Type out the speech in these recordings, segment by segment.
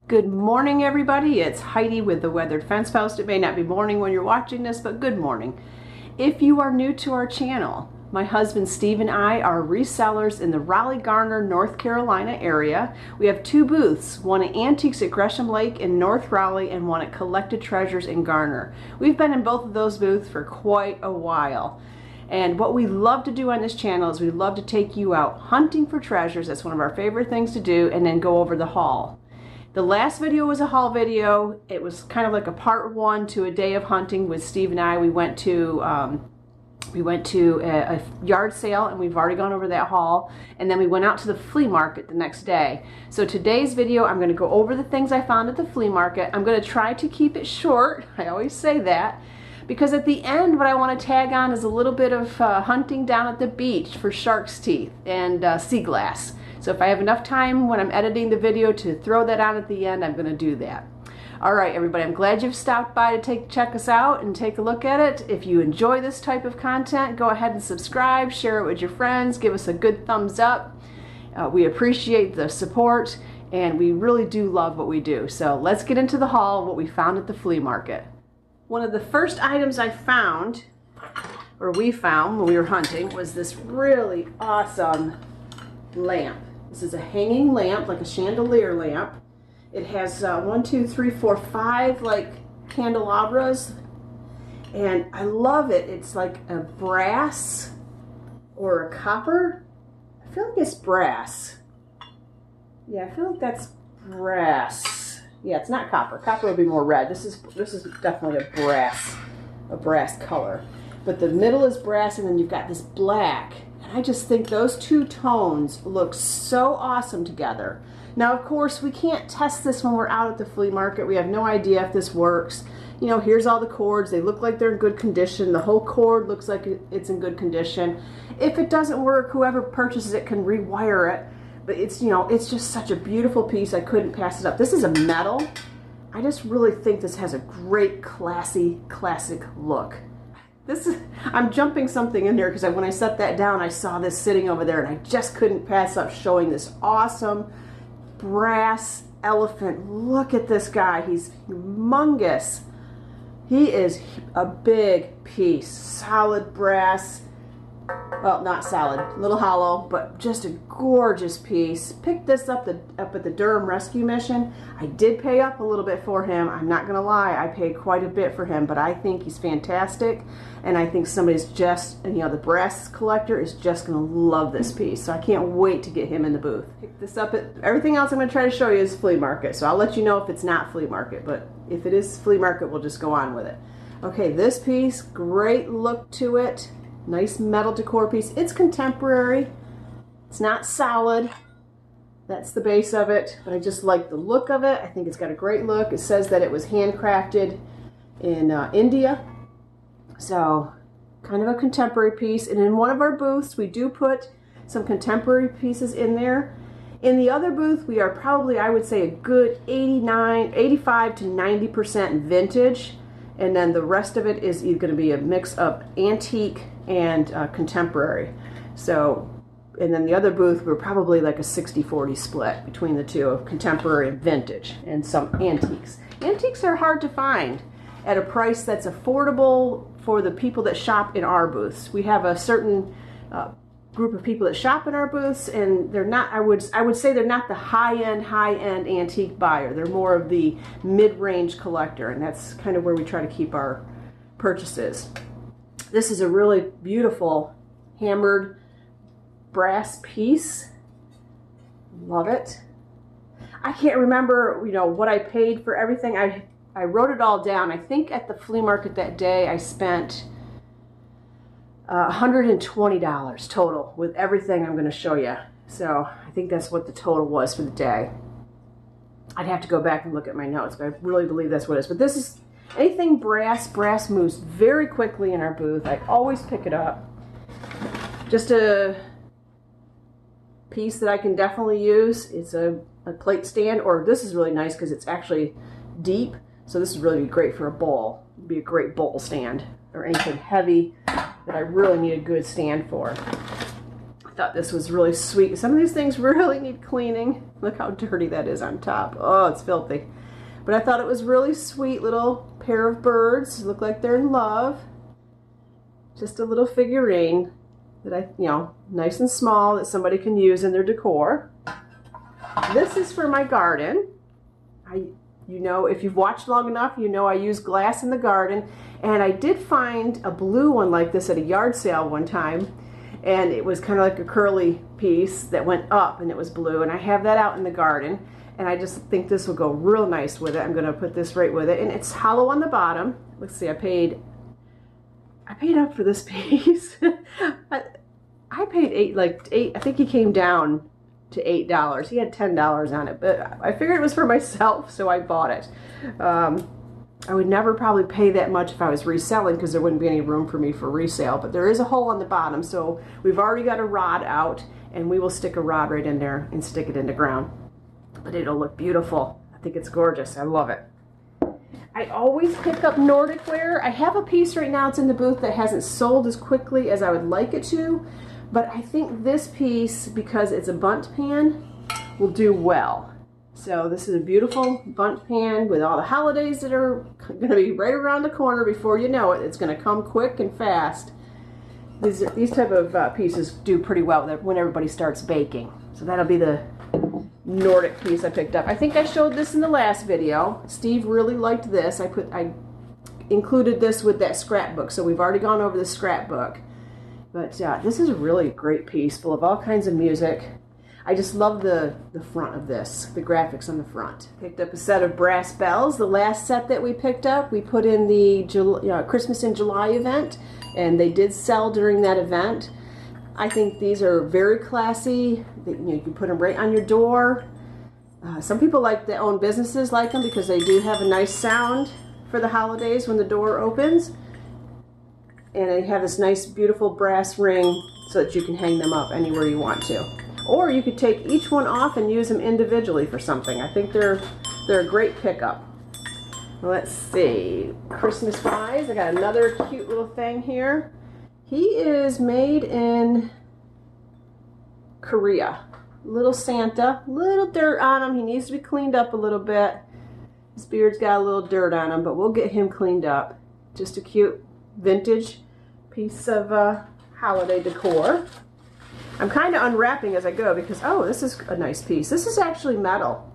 Good morning, everybody. It's Heidi with the Weathered Fence Post. It may not be morning when you're watching this, but good morning. If you are new to our channel, my husband Steve and I are resellers in the Raleigh, Garner, North Carolina area. We have two booths, one at Antiques at Gresham Lake in North Raleigh and one at Collected Treasures in Garner. We've been in both of those booths for quite a while. And what we love to do on this channel is we love to take you out hunting for treasures. That's one of our favorite things to do, and then go over the haul. The last video was a haul video. It was kind of like a part one to a day of hunting with Steve and I. We went to a yard sale, and we've already gone over that haul. And then we went out to the flea market the next day. So today's video, I'm going to go over the things I found at the flea market. I'm going to try to keep it short. I always say that. Because at the end, what I want to tag on is a little bit of hunting down at the beach for shark's teeth and sea glass. So if I have enough time when I'm editing the video to throw that on at the end, I'm going to do that. All right, everybody, I'm glad you've stopped by to check us out and take a look at it. If you enjoy this type of content, go ahead and subscribe, share it with your friends, give us a good thumbs up. We appreciate the support, and we really do love what we do. So let's get into the haul, what we found at the flea market. One of the first items I found, or we found when we were hunting, was this really awesome lamp. This is a hanging lamp, like a chandelier lamp. It has 1, 2, 3, 4, 5 like candelabras, and I love it. It's like a brass or a copper. I feel like it's brass. Yeah, I feel like that's brass. Yeah, it's not copper. Copper would be more red. This is definitely a brass color. But the middle is brass, and then you've got this black. And I just think those two tones look so awesome together. Now, of course, we can't test this when we're out at the flea market. We have no idea if this works. You know, here's all the cords. They look like they're in good condition. The whole cord looks like it's in good condition. If it doesn't work, whoever purchases it can rewire it. But it's, you know, it's just such a beautiful piece. I couldn't pass it up. This is a metal. I just really think this has a great classy, classic look. I'm jumping something in there because when I set that down, I saw this sitting over there, and I just couldn't pass up showing this awesome brass elephant. Look at this guy. He's humongous. He is a big piece. Solid brass. Well, not solid, a little hollow, but just a gorgeous piece. Picked this up at the Durham Rescue Mission. I did pay up a little bit for him. I'm not gonna lie, I paid quite a bit for him, but I think he's fantastic, and I think somebody's just, you know, the brass collector is just gonna love this piece. So I can't wait to get him in the booth. Pick this up at, everything else I'm gonna try to show you is flea market, so I'll let you know if it's not flea market, but if it is flea market, we'll just go on with it. Okay, this piece, great look to it. Nice metal decor piece. It's contemporary. It's not solid. That's the base of it, but I just like the look of it. I think it's got a great look. It says that it was handcrafted in India. So kind of a contemporary piece. And in one of our booths, we do put some contemporary pieces in there. In the other booth, we are probably, I would say, a good 85 to 90% vintage. And then the rest of it is going to be a mix of antique and contemporary. So, and then the other booth, we're probably like a 60-40 split between the two of contemporary and vintage and some antiques. Antiques are hard to find at a price that's affordable for the people that shop in our booths. We have a certain group of people that shop in our booths, and they're not, I would say they're not the high-end antique buyer. They're more of the mid-range collector, and that's kind of where we try to keep our purchases. This is a really beautiful hammered brass piece. Love it. I can't remember, you know, what I paid for everything. I wrote it all down. I think at the flea market that day I spent $120 total with everything I'm going to show you. So I think that's what the total was for the day. I'd have to go back and look at my notes, but I really believe that's what it is. But this is anything brass. Brass moves very quickly in our booth. I always pick it up. Just a piece that I can definitely use. It's a plate stand, or this is really nice because it's actually deep. So this is really great for a bowl. It'd be a great bowl stand or anything heavy that I really need a good stand for. thought this was really sweet. Some of these things really need cleaning. Look how dirty that is on top. Oh, it's filthy. But I thought it was really sweet little pair of birds. Look like they're in love. Just a little figurine that nice and small that somebody can use in their decor. This is for my garden. If you've watched long enough, I use glass in the garden. And I did find a blue one like this at a yard sale one time. And it was kind of like a curly piece that went up and it was blue. And I have that out in the garden. And I just think this will go real nice with it. I'm going to put this right with it. And it's hollow on the bottom. Let's see, I paid up for this piece. I paid $8. I think he came down to $8. He had $10 on it, but I figured it was for myself, so I bought it. I would never probably pay that much if I was reselling because there wouldn't be any room for me for resale, but there is a hole on the bottom, so we've already got a rod out, and we will stick a rod right in there and stick it in the ground. But it'll look beautiful. I think it's gorgeous. I love it. I always pick up Nordic ware. I have a piece right now, it's in the booth, that hasn't sold as quickly as I would like it to, but I think this piece, because it's a bundt pan, will do well. So this is a beautiful bundt pan with all the holidays that are going to be right around the corner before you know it. It's going to come quick and fast. These type of pieces do pretty well when everybody starts baking. So that'll be the Nordic piece I picked up. I think I showed this in the last video. Steve really liked this. I included this with that scrapbook, so we've already gone over the scrapbook. But this is a really great piece full of all kinds of music. I just love the front of this, the graphics on the front. Picked up a set of brass bells. The last set that we picked up, we put in the Christmas in July event, and they did sell during that event. I think these are very classy. You can put them right on your door. Some people that own businesses like them because they do have a nice sound for the holidays when the door opens. And they have this nice beautiful brass ring so that you can hang them up anywhere you want to. Or you could take each one off and use them individually for something. I think they're a great pickup. Let's see, Christmas wise, I got another cute little thing here. He is made in Korea. Little Santa, little dirt on him. He needs to be cleaned up a little bit. His beard's got a little dirt on him, but we'll get him cleaned up. Just a cute vintage piece of holiday decor. I'm kind of unwrapping as I go because, oh, this is a nice piece. This is actually metal.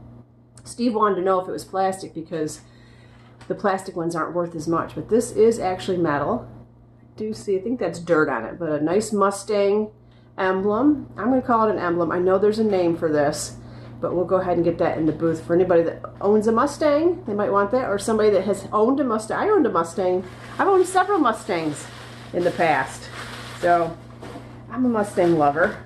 Steve wanted to know if it was plastic because the plastic ones aren't worth as much, but this is actually metal. I do see, I think that's dirt on it, but a nice Mustang emblem. I'm going to call it an emblem. I know there's a name for this, but we'll go ahead and get that in the booth for anybody that owns a Mustang. They might want that, or somebody that has owned a Mustang. I owned a Mustang. I've owned several Mustangs in the past, so I'm a Mustang lover.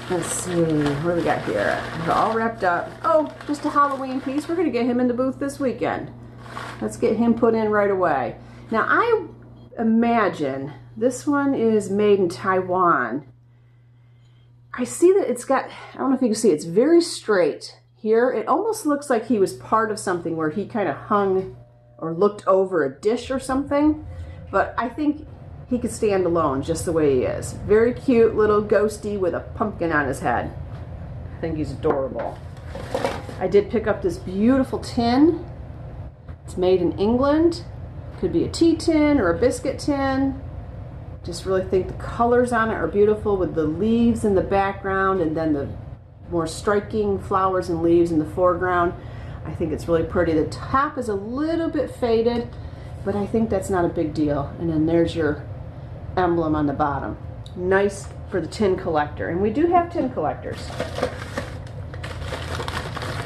Let's see, what do we got here? They're all wrapped up. Oh, just a Halloween piece. We're going to get him in the booth this weekend. Let's get him put in right away. Now, I imagine this one is made in Taiwan. I see that it's got, I don't know if you can see, it's very straight here. It almost looks like he was part of something where he kind of hung or looked over a dish or something. But I think he could stand alone just the way he is. Very cute little ghosty with a pumpkin on his head. I think he's adorable. I did pick up this beautiful tin. It's made in England. Could be a tea tin or a biscuit tin. Just really think the colors on it are beautiful with the leaves in the background and then the more striking flowers and leaves in the foreground. I think it's really pretty. The top is a little bit faded, but I think that's not a big deal. And then there's your emblem on the bottom. Nice for the tin collector. And we do have tin collectors.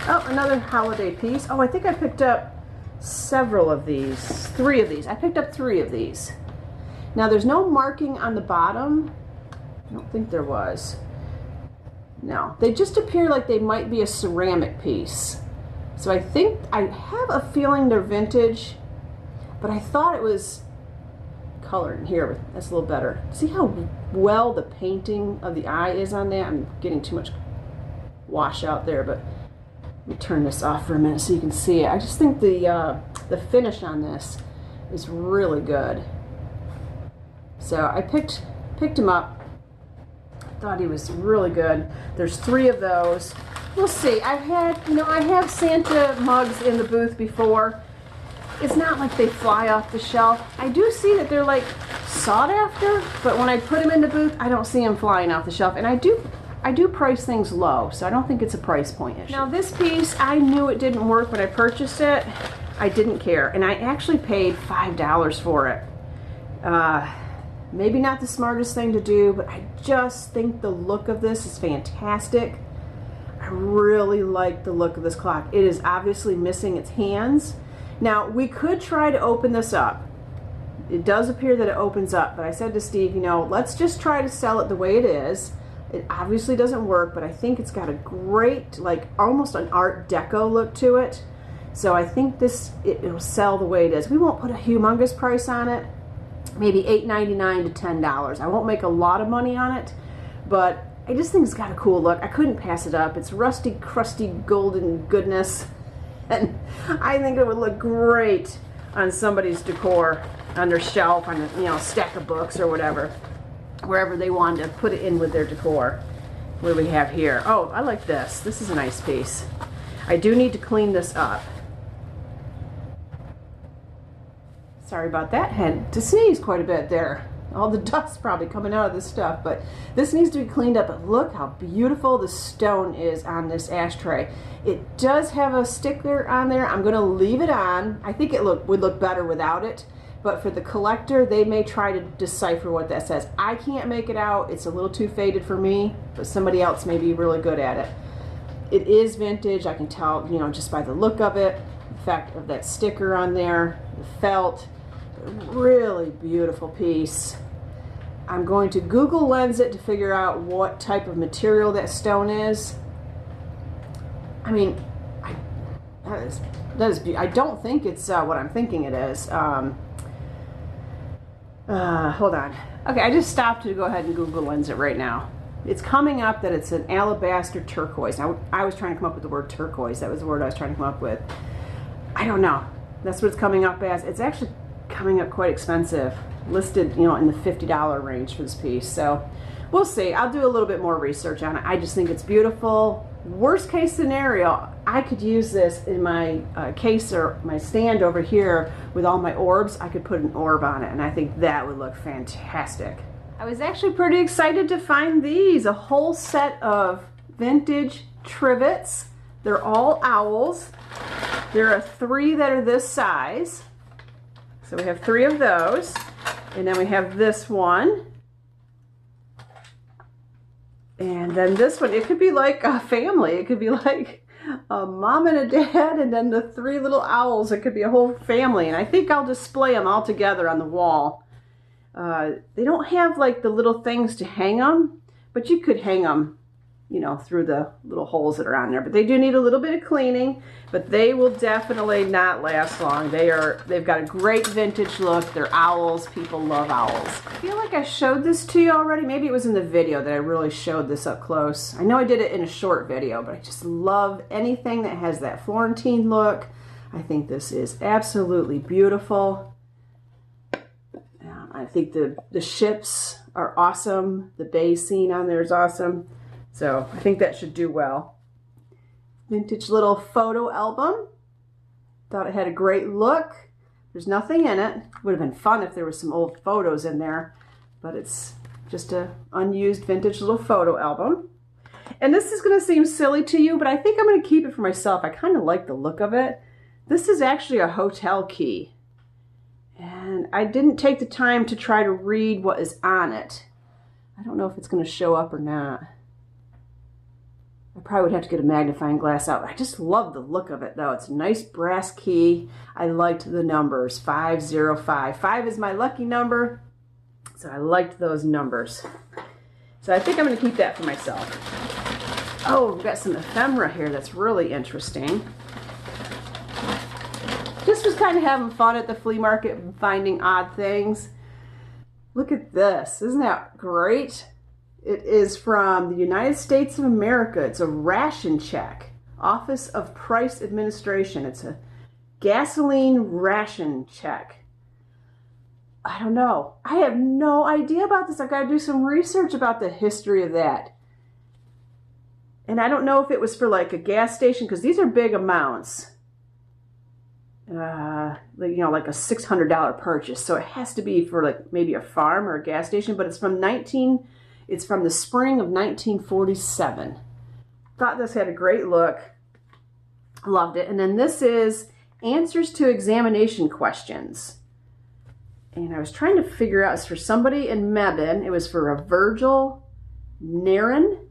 Oh, another holiday piece. Oh, I think I picked up several of these. 3 of these. I picked up 3 of these. Now there's no marking on the bottom. I don't think there was. No, they just appear like they might be a ceramic piece. So I think, I have a feeling they're vintage, but I thought it was colored in here, but that's a little better. See how well the painting of the eye is on that? I'm getting too much wash out there, but let me turn this off for a minute so you can see it. I just think the finish on this is really good. So I picked him up. Thought he was really good. There's 3 of those. We'll see. I've had, you know, I have Santa mugs in the booth before. It's not like they fly off the shelf. I do see that they're like sought after, but when I put them in the booth, I don't see them flying off the shelf. And I do price things low, so I don't think it's a price point issue. Now this piece, I knew it didn't work when I purchased it. I didn't care, and I actually paid $5 for it. Maybe not the smartest thing to do, but I just think the look of this is fantastic. I really like the look of this clock. It is obviously missing its hands. Now, we could try to open this up. It does appear that it opens up, but I said to Steve, you know, let's just try to sell it the way it is. It obviously doesn't work, but I think it's got a great, like almost an Art Deco look to it. So I think it'll sell the way it is. We won't put a humongous price on it. Maybe $8.99 to $10. I won't make a lot of money on it, but I just think it's got a cool look. I couldn't pass it up. It's rusty, crusty, golden goodness, and I think it would look great on somebody's decor, on their shelf, on a, you know, stack of books or whatever, wherever they wanted to put it in with their decor. What do we have here? Oh, I like this. This is a nice piece. I do need to clean this up. Sorry about that. Had to sneeze quite a bit there. All the dust probably coming out of this stuff, but this needs to be cleaned up. But look how beautiful the stone is on this ashtray. It does have a sticker on there. I'm going to leave it on. I think it would look better without it, but for the collector, they may try to decipher what that says. I can't make it out. It's a little too faded for me, but somebody else may be really good at it. It is vintage. I can tell, you know, just by the look of it, the fact of that sticker on there, the felt. Really beautiful piece. I'm going to Google Lens it to figure out what type of material that stone is. I mean, that is I don't think it's what I'm thinking it is. Hold on. Okay, I just stopped to go ahead and Google Lens it right now. It's coming up that it's an alabaster turquoise. Now, I was trying to come up with the word turquoise. That was the word I was trying to come up with. I don't know. That's what it's coming up as. It's actually coming up quite expensive, listed, you know, in the $50 range for this piece. So we'll see. I'll do a little bit more research on it. I just think it's beautiful. Worst case scenario, I could use this in my case or my stand over here with all my orbs. I could put an orb on it, and I think that would look fantastic. I was actually pretty excited to find these, a whole set of vintage trivets. They're all owls. There are 3 that are this size. So we have 3 of those, and then we have this one, and then this one. It could be like a family. It could be like a mom and a dad, and then the 3 little owls. It could be a whole family, and I think I'll display them all together on the wall. They don't have like the little things to hang them, but you could hang them, you know, through the little holes that are on there. But they do need a little bit of cleaning, but they will definitely not last long. They've got a great vintage look. They're owls. People love owls. I feel like I showed this to you already. Maybe it was in the video that I really showed this up close. I know I did it in a short video, but I just love anything that has that Florentine look. I think this is absolutely beautiful. I think the ships are awesome. The bay scene on there is awesome. So I think that should do well. Vintage little photo album. Thought it had a great look. There's nothing in it. Would have been fun if there was some old photos in there, but it's just a unused vintage little photo album. And this is going to seem silly to you, but I think I'm going to keep it for myself. I kind of like the look of it. This is actually a hotel key. And I didn't take the time to try to read what is on it. I don't know if it's going to show up or not. I probably would have to get a magnifying glass out. I just love the look of it, though. It's a nice brass key. I liked the numbers, 505. 5 is my lucky number, so I liked those numbers. So I think I'm going to keep that for myself. Oh, we've got some ephemera here that's really interesting. Just was kind of having fun at the flea market and finding odd things. Look at this. Isn't that great? It is from the United States of America. It's a ration check. Office of Price Administration. It's a gasoline ration check. I don't know. I have no idea about this. I've got to do some research about the history of that. And I don't know if it was for like a gas station, because these are big amounts. Like, you know, like a $600 purchase. So it has to be for like maybe a farm or a gas station, but it's from the spring of 1947. Thought this had a great look. Loved it. And then this is answers to examination questions. And I was trying to figure out, it's for somebody in Mebane. It was for a Virgil Nairn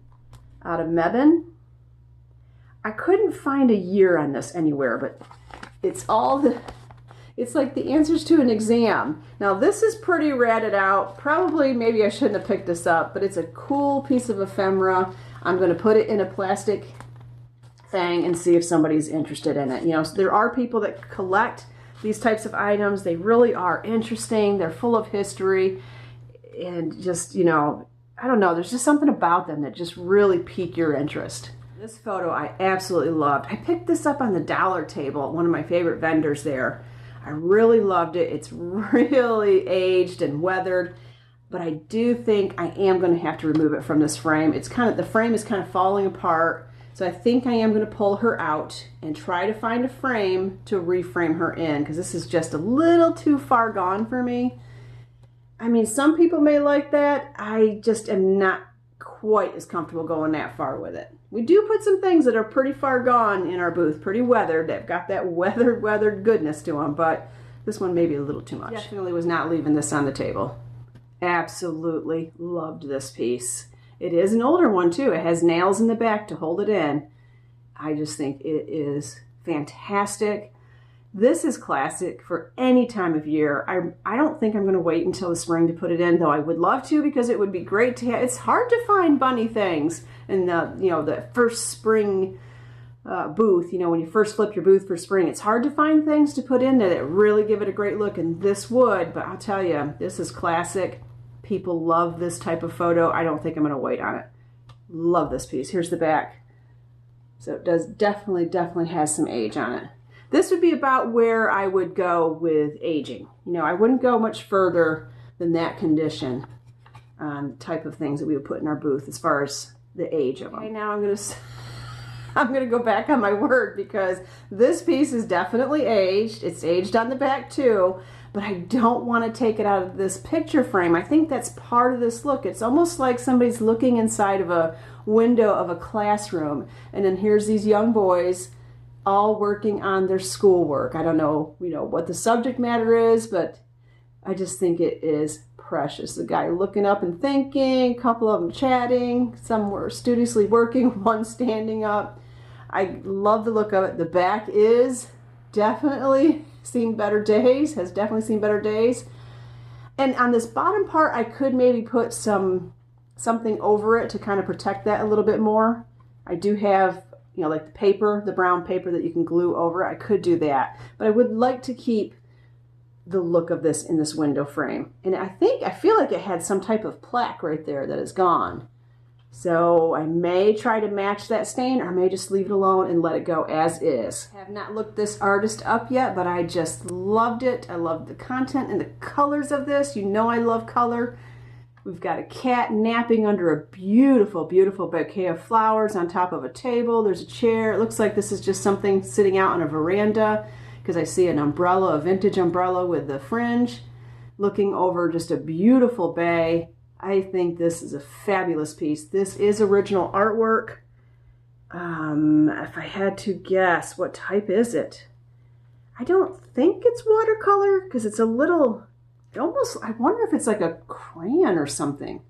out of Mebane. I couldn't find a year on this anywhere, but it's like the answers to an exam. Now this is pretty ratted out. Probably, maybe I shouldn't have picked this up, but it's a cool piece of ephemera. I'm going to put it in a plastic thing and see if somebody's interested in it. You know, so there are people that collect these types of items. They really are interesting. They're full of history, and just, you know, I don't know, there's just something about them that just really pique your interest. This photo I absolutely loved. I picked this up on the dollar table at one of my favorite vendors there. I really loved it. It's really aged and weathered, but I do think I am going to have to remove it from this frame. It's kind of, the frame is kind of falling apart, so I think I am going to pull her out and try to find a frame to reframe her in, because this is just a little too far gone for me. I mean, some people may like that. I just am not quite as comfortable going that far with it. We do put some things that are pretty far gone in our booth, pretty weathered. They've got that weathered goodness to them, but this one may be a little too much. Definitely was not leaving this on the table. Absolutely loved this piece. It is an older one too. It has nails in the back to hold it in. I just think it is fantastic. This is classic for any time of year. I don't think I'm going to wait until the spring to put it in, though I would love to, because it would be great to have. It's hard to find bunny things in the, you know, the first spring booth. You know, when you first flip your booth for spring, it's hard to find things to put in there that really give it a great look, and this would. But I'll tell you, this is classic. People love this type of photo. I don't think I'm going to wait on it. Love this piece. Here's the back. So it does definitely has some age on it. This would be about where I would go with aging. You know, I wouldn't go much further than that condition on type of things that we would put in our booth as far as the age of them. Okay, now I'm gonna go back on my word, because this piece is definitely aged. It's aged on the back too, but I don't want to take it out of this picture frame. I think that's part of this look. It's almost like somebody's looking inside of a window of a classroom, and then here's these young boys all working on their schoolwork. I don't know, you know, what the subject matter is, but I just think it is precious. The guy looking up and thinking, a couple of them chatting, some were studiously working, one standing up. I love the look of it. The back is definitely seen better days, has definitely seen better days. And on this bottom part, I could maybe put something over it to kind of protect that a little bit more. I do have, you know, like the paper, the brown paper that you can glue over. I could do that, but I would like to keep the look of this in this window frame. And I feel like it had some type of plaque right there that is gone. So I may try to match that stain, or I may just leave it alone and let it go as is. I have not looked this artist up yet, but I just loved it. I loved the content and the colors of this. You know I love color. We've got a cat napping under a beautiful, beautiful bouquet of flowers on top of a table. There's a chair. It looks like this is just something sitting out on a veranda, because I see an umbrella, a vintage umbrella with the fringe, looking over just a beautiful bay. I think this is a fabulous piece. This is original artwork. If I had to guess, what type is it? I don't think it's watercolor, because it's a little... almost, I wonder if it's like a crayon or something.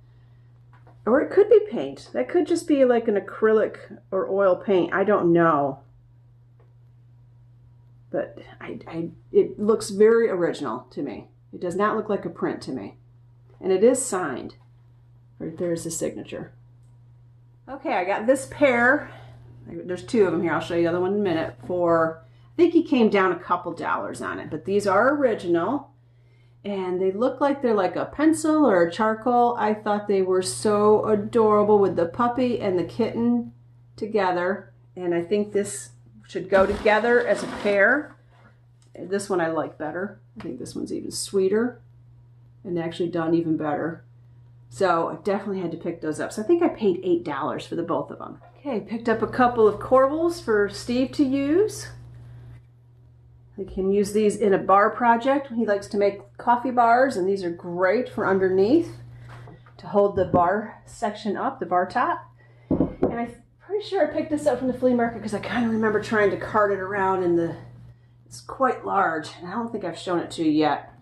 Or it could be paint. That could just be like an acrylic or oil paint. I don't know. But it looks very original to me. It does not look like a print to me. And it is signed. Right there's the signature. Okay, I got this pair. There's two of them here. I'll show you the other one in a minute. For, I think he came down a couple dollars on it. But these are original. And they look like they're like a pencil or a charcoal. I thought they were so adorable with the puppy and the kitten together. And I think this should go together as a pair. This one I like better. I think this one's even sweeter. and actually done even better. So I definitely had to pick those up. So I think I paid $8 for the both of them. Okay, picked up a couple of corbels for Steve to use. He can use these in a bar project. He likes to make coffee bars, and these are great for underneath to hold the bar section up, the bar top. And I'm pretty sure I picked this up from the flea market because I kind of remember trying to cart it around in the, it's quite large, and I don't think I've shown it to you yet.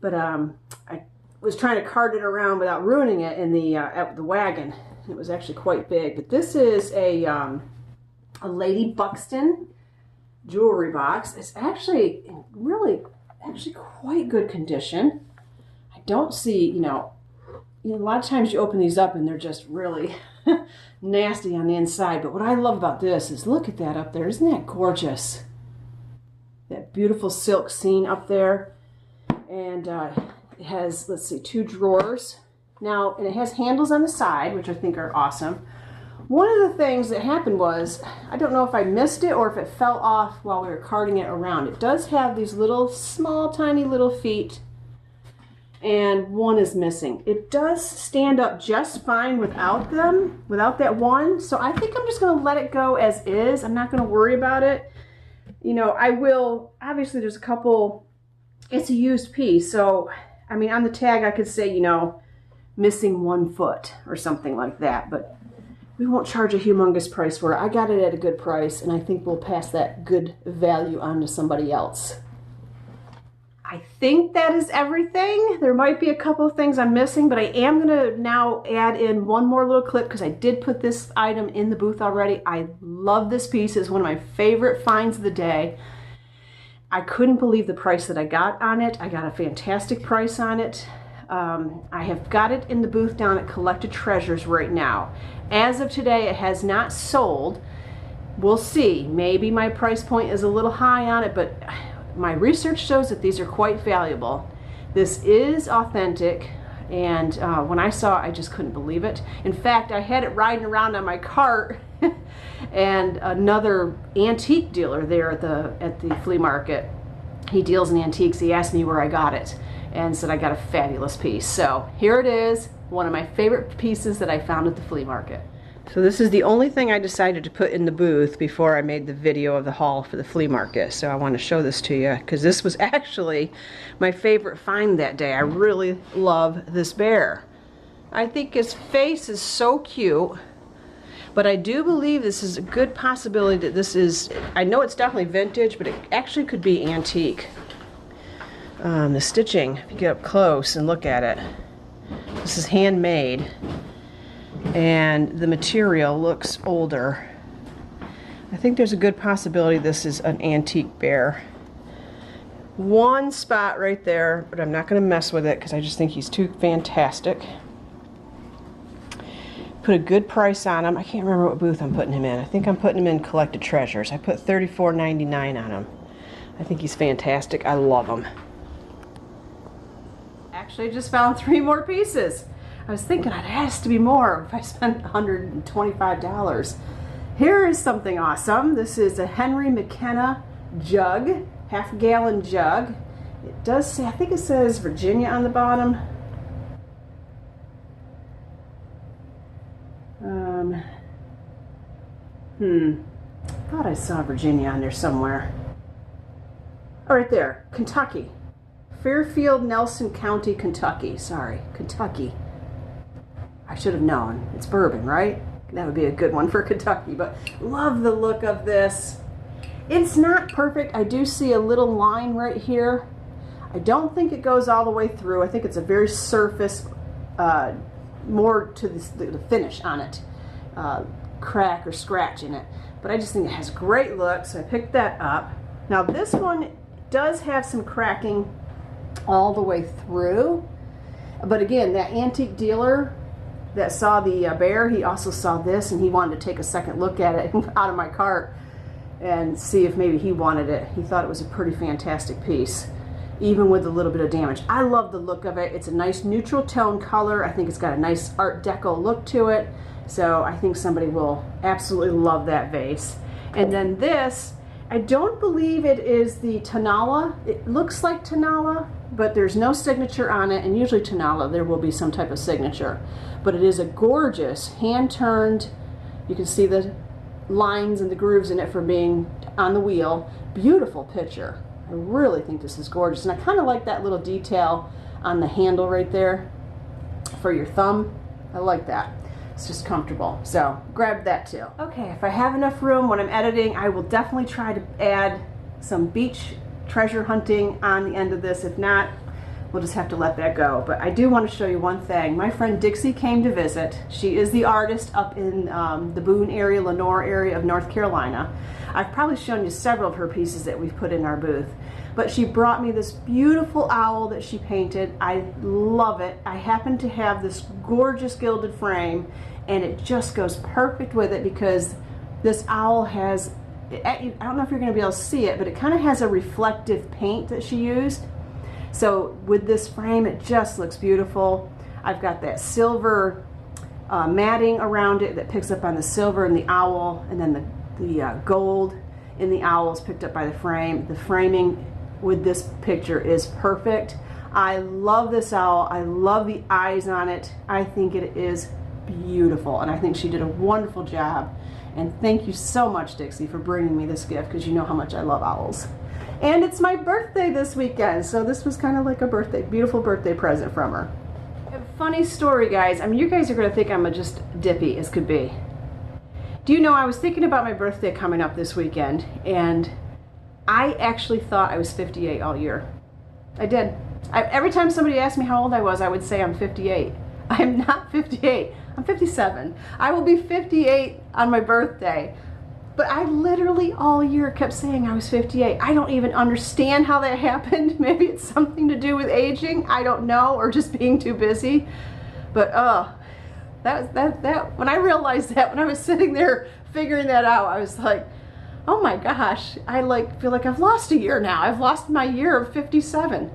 But I was trying to cart it around without ruining it in the at the wagon. It was actually quite big. But this is a Lady Buxton jewelry box. It's actually in actually quite good condition. I don't see, you know, a lot of times you open these up and they're just really nasty on the inside. But what I love about this is, look at that up there. Isn't that gorgeous? That beautiful silk scene up there. And it has, let's see, 2 drawers. Now, and it has handles on the side, which I think are awesome. One of the things that happened was, I don't know if I missed it or if it fell off while we were carting it around. It does have these little, small, tiny little feet, and one is missing. It does stand up just fine without them, without that one. So I think I'm just going to let it go as is. I'm not going to worry about it. You know, I will, obviously there's a couple, it's a used piece. So, I mean, on the tag I could say, you know, missing 1 foot or something like that. But we won't charge a humongous price for it. I got it at a good price, and I think we'll pass that good value on to somebody else. I think that is everything. There might be a couple of things I'm missing, but I am going to now add in one more little clip because I did put this item in the booth already. I love this piece. It's one of my favorite finds of the day. I couldn't believe the price that I got on it. I got a fantastic price on it. I have got it in the booth down at Collected Treasures right now. As of today, it has not sold. We'll see. Maybe my price point is a little high on it, but my research shows that these are quite valuable. This is authentic, and when I saw it, I just couldn't believe it. In fact, I had it riding around on my cart, and another antique dealer there at the flea market, he deals in antiques, he asked me where I got it, and said I got a fabulous piece. So here it is, one of my favorite pieces that I found at the flea market. So this is the only thing I decided to put in the booth before I made the video of the haul for the flea market. So I want to show this to you because this was actually my favorite find that day. I really love this bear. I think his face is so cute, but I do believe this is a good possibility that this is, I know it's definitely vintage, but it actually could be antique. The stitching, if you get up close and look at it, this is handmade, and the material looks older. I think there's a good possibility this is an antique bear. One spot right there, but I'm not going to mess with it because I just think he's too fantastic. Put a good price on him. I can't remember what booth I'm putting him in. I think I'm putting him in Collected Treasures. I put $34.99 on him. I think he's fantastic. I love him. Actually, I just found 3 more pieces. I was thinking it has to be more if I spent $125. Here is something awesome. This is a Henry McKenna jug, half-gallon jug. It does say, I think it says Virginia on the bottom. Thought I saw Virginia on there somewhere. Oh, right there, Kentucky. Fairfield, Nelson County, Kentucky. Sorry, Kentucky. I should have known. It's bourbon, right? That would be a good one for Kentucky, but love the look of this. It's not perfect. I do see a little line right here. I don't think it goes all the way through. I think it's a very surface, more to the finish on it. Crack or scratch in it. But I just think it has great look, so I picked that up. Now this one does have some cracking all the way through. But again, that antique dealer that saw the bear, he also saw this, and he wanted to take a second look at it out of my cart and see if maybe he wanted it. He thought it was a pretty fantastic piece, even with a little bit of damage. I love the look of it. It's a nice neutral tone color. I think it's got a nice Art Deco look to it. So I think somebody will absolutely love that vase. And then this, I don't believe it is the Tanala. It looks like Tanala, but there's no signature on it, and usually Tonala there will be some type of signature. But it is a gorgeous, hand-turned, you can see the lines and the grooves in it for being on the wheel. Beautiful picture. I really think this is gorgeous, and I kind of like that little detail on the handle right there for your thumb. I like that. It's just comfortable, so grab that too. Okay, if I have enough room when I'm editing, I will definitely try to add some beach treasure hunting on the end of this. If not, we'll just have to let that go. But I do want to show you one thing. My friend Dixie came to visit. She is the artist up in the Boone area, Lenore area of North Carolina. I've probably shown you several of her pieces that we've put in our booth. But she brought me this beautiful owl that she painted. I love it. I happen to have this gorgeous gilded frame, and it just goes perfect with it because this owl has, I don't know if you're going to be able to see it, but it kind of has a reflective paint that she used. So with this frame, it just looks beautiful. I've got that silver matting around it that picks up on the silver and the owl, and then the gold in the owl is picked up by the frame. The framing with this picture is perfect. I love this owl. I love the eyes on it. I think it is beautiful, and I think she did a wonderful job. And thank you so much, Dixie, for bringing me this gift, because you know how much I love owls. And it's my birthday this weekend, so this was kind of like a beautiful birthday present from her. A funny story, guys. I mean, you guys are going to think I'm just dippy as could be. Do you know, I was thinking about my birthday coming up this weekend, and I actually thought I was 58 all year. I did. Every time somebody asked me how old I was, I would say I'm 58. I'm not 58. I'm 57. I will be 58 on my birthday. But I literally all year kept saying I was 58. I don't even understand how that happened. Maybe it's something to do with aging. I don't know, or just being too busy. But when I realized that, when I was sitting there figuring that out, I was like, oh my gosh, I feel like I've lost a year now. I've lost my year of 57.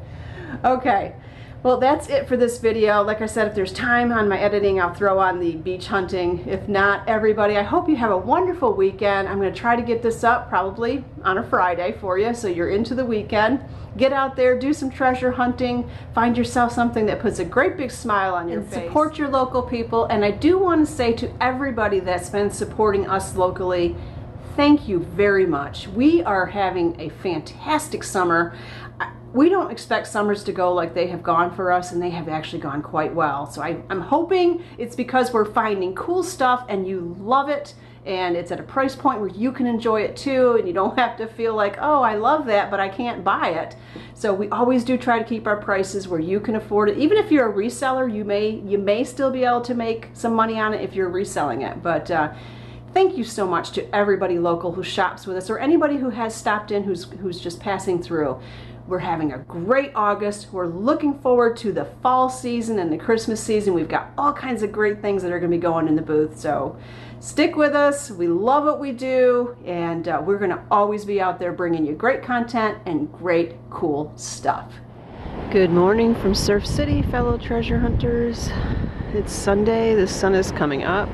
Okay, well, that's it for this video. Like I said, if there's time on my editing, I'll throw on the beach hunting. If not, everybody, I hope you have a wonderful weekend. I'm going to try to get this up probably on a Friday for you, so you're into the weekend. Get out there, do some treasure hunting, find yourself something that puts a great big smile on your face. Support your local people. And I do want to say to everybody that's been supporting us locally, thank you very much. We are having a fantastic summer. We don't expect summers to go like they have gone for us, and they have actually gone quite well. So I'm hoping it's because we're finding cool stuff and you love it, and it's at a price point where you can enjoy it too, and you don't have to feel like, oh, I love that, but I can't buy it. So we always do try to keep our prices where you can afford it. Even if you're a reseller, you may still be able to make some money on it if you're reselling it. But thank you so much to everybody local who shops with us, or anybody who has stopped in who's just passing through. We're having a great August. We're looking forward to the fall season and the Christmas season. We've got all kinds of great things that are going to be going in the booth. So stick with us. We love what we do, and we're going to always be out there bringing you great content and great cool stuff. Good morning from Surf City, fellow treasure hunters. It's Sunday. The sun is coming up.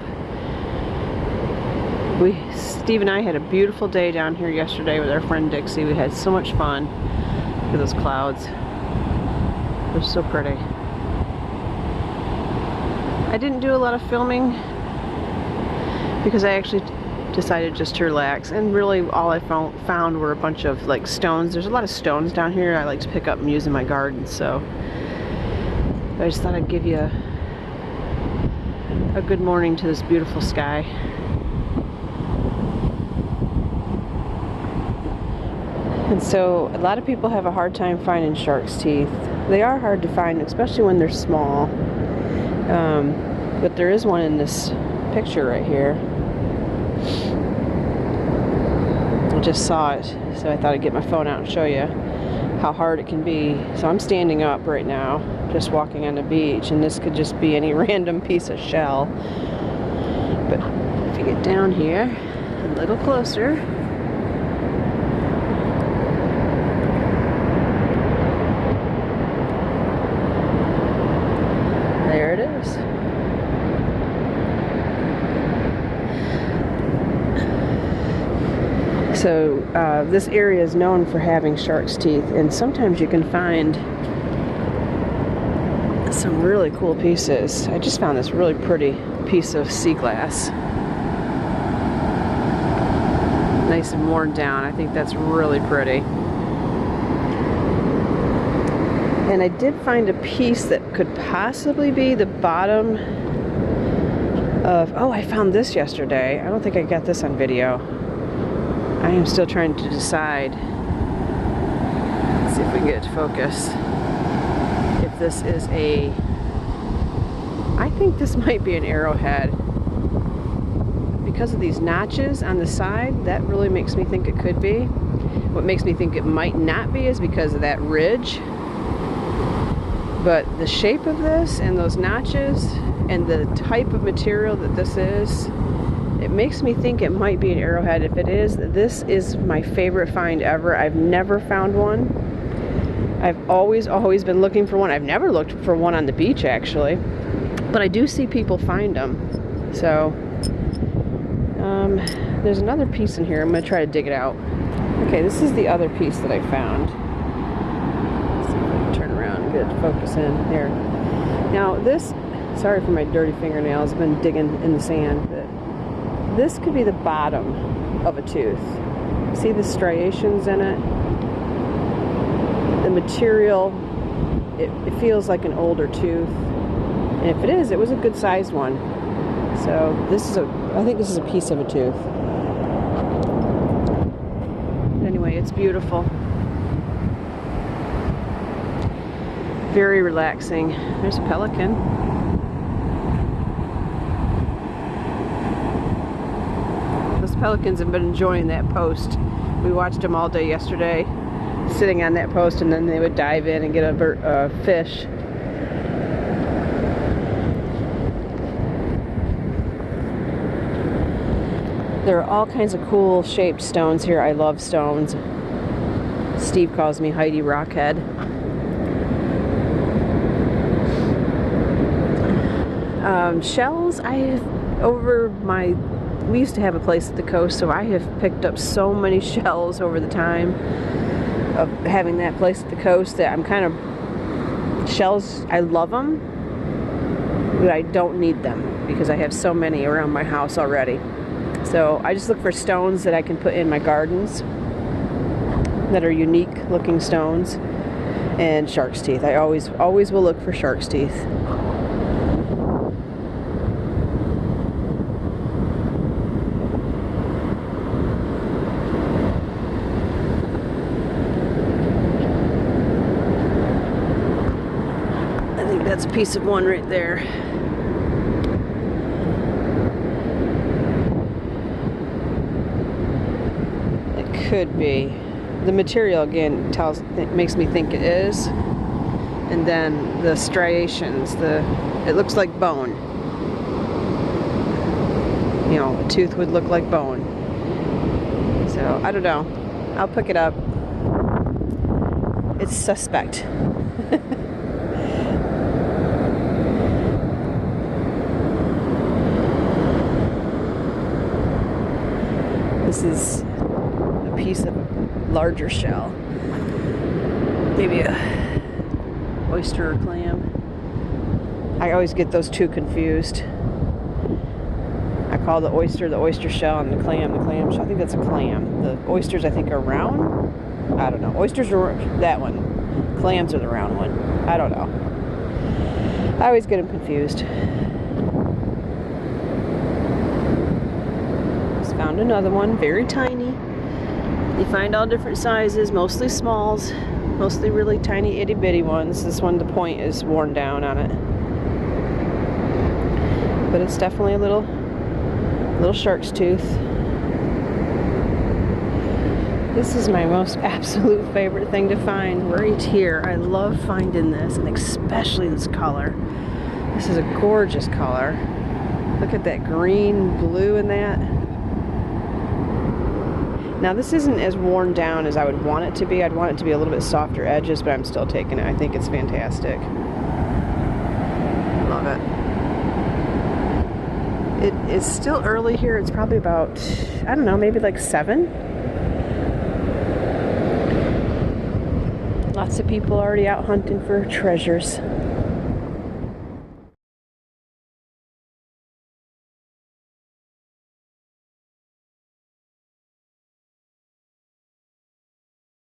Steve and I had a beautiful day down here yesterday with our friend Dixie. We had so much fun. Look at those clouds. They're so pretty. I didn't do a lot of filming because I actually decided just to relax, and really all I found were a bunch of like stones. There's a lot of stones down here I like to pick up and use in my garden, so I just thought I'd give you a good morning to this beautiful sky. And so a lot of people have a hard time finding shark's teeth. They are hard to find, especially when they're small. But there is one in this picture right here. I just saw it, so I thought I'd get my phone out and show you how hard it can be. So I'm standing up right now, just walking on the beach, and this could just be any random piece of shell. But if you get down here a little closer, there it is. So this area is known for having shark's teeth, and sometimes you can find Some really cool pieces. I just found this really pretty piece of sea glass. Nice and worn down. I think that's really pretty. And I did find a piece that could possibly be the bottom of, oh, I found this yesterday. I don't think I got this on video. I am still trying to decide. Let's see if we can get it to focus. If this is a, I think this might be an arrowhead. Because of these notches on the side, that really makes me think it could be. What makes me think it might not be is because of that ridge. But the shape of this and those notches and the type of material that this is, it makes me think it might be an arrowhead. If it is, this is my favorite find ever. I've never found one. I've always been looking for one. I've never looked for one on the beach, actually. But I do see people find them. So, there's another piece in here. I'm going to try to dig it out. Okay, this is the other piece that I found. Let's see if I can turn around and get it to focus in. There. Now, this, sorry for my dirty fingernails. I've been digging in the sand. But this could be the bottom of a tooth. See the striations in it? The material, it feels like an older tooth. And if it is, it was a good sized one. So this is I think this is a piece of a tooth. But anyway, it's beautiful. Very relaxing. There's a pelican. Those pelicans have been enjoying that post. We watched them all day yesterday, sitting on that post, and then they would dive in and get a fish. There are all kinds of cool shaped stones here. I love stones. Steve calls me Heidi Rockhead. Shells, we used to have a place at the coast, so I have picked up so many shells over the time of having that place at the coast that I'm kind of, shells, I love them, but I don't need them because I have so many around my house already. So I just look for stones that I can put in my gardens that are unique looking stones, and shark's teeth. I always will look for shark's teeth. I think that's a piece of one right there. Could be. The material again makes me think it is, and then the striations, it looks like bone. You know, a tooth would look like bone. So I don't know. I'll pick it up. It's suspect. This is piece of a larger shell, maybe a oyster or clam. I always get those two confused. I call the oyster shell, and the clam shell. I think that's a clam. The oysters I think are round. I don't know. Oysters are that one. Clams are the round one. I don't know. I always get them confused. Just found another one, very tiny. You find all different sizes, mostly smalls, mostly really tiny itty bitty ones. This one, the point is worn down on it. But it's definitely a little shark's tooth. This is my most absolute favorite thing to find right here. I love finding this, and especially this color. This is a gorgeous color. Look at that green, blue in that. Now this isn't as worn down as I would want it to be. I'd want it to be a little bit softer edges, but I'm still taking it. I think it's fantastic. Love it. It is still early here. It's probably about, I don't know, maybe like 7. Lots of people already out hunting for treasures.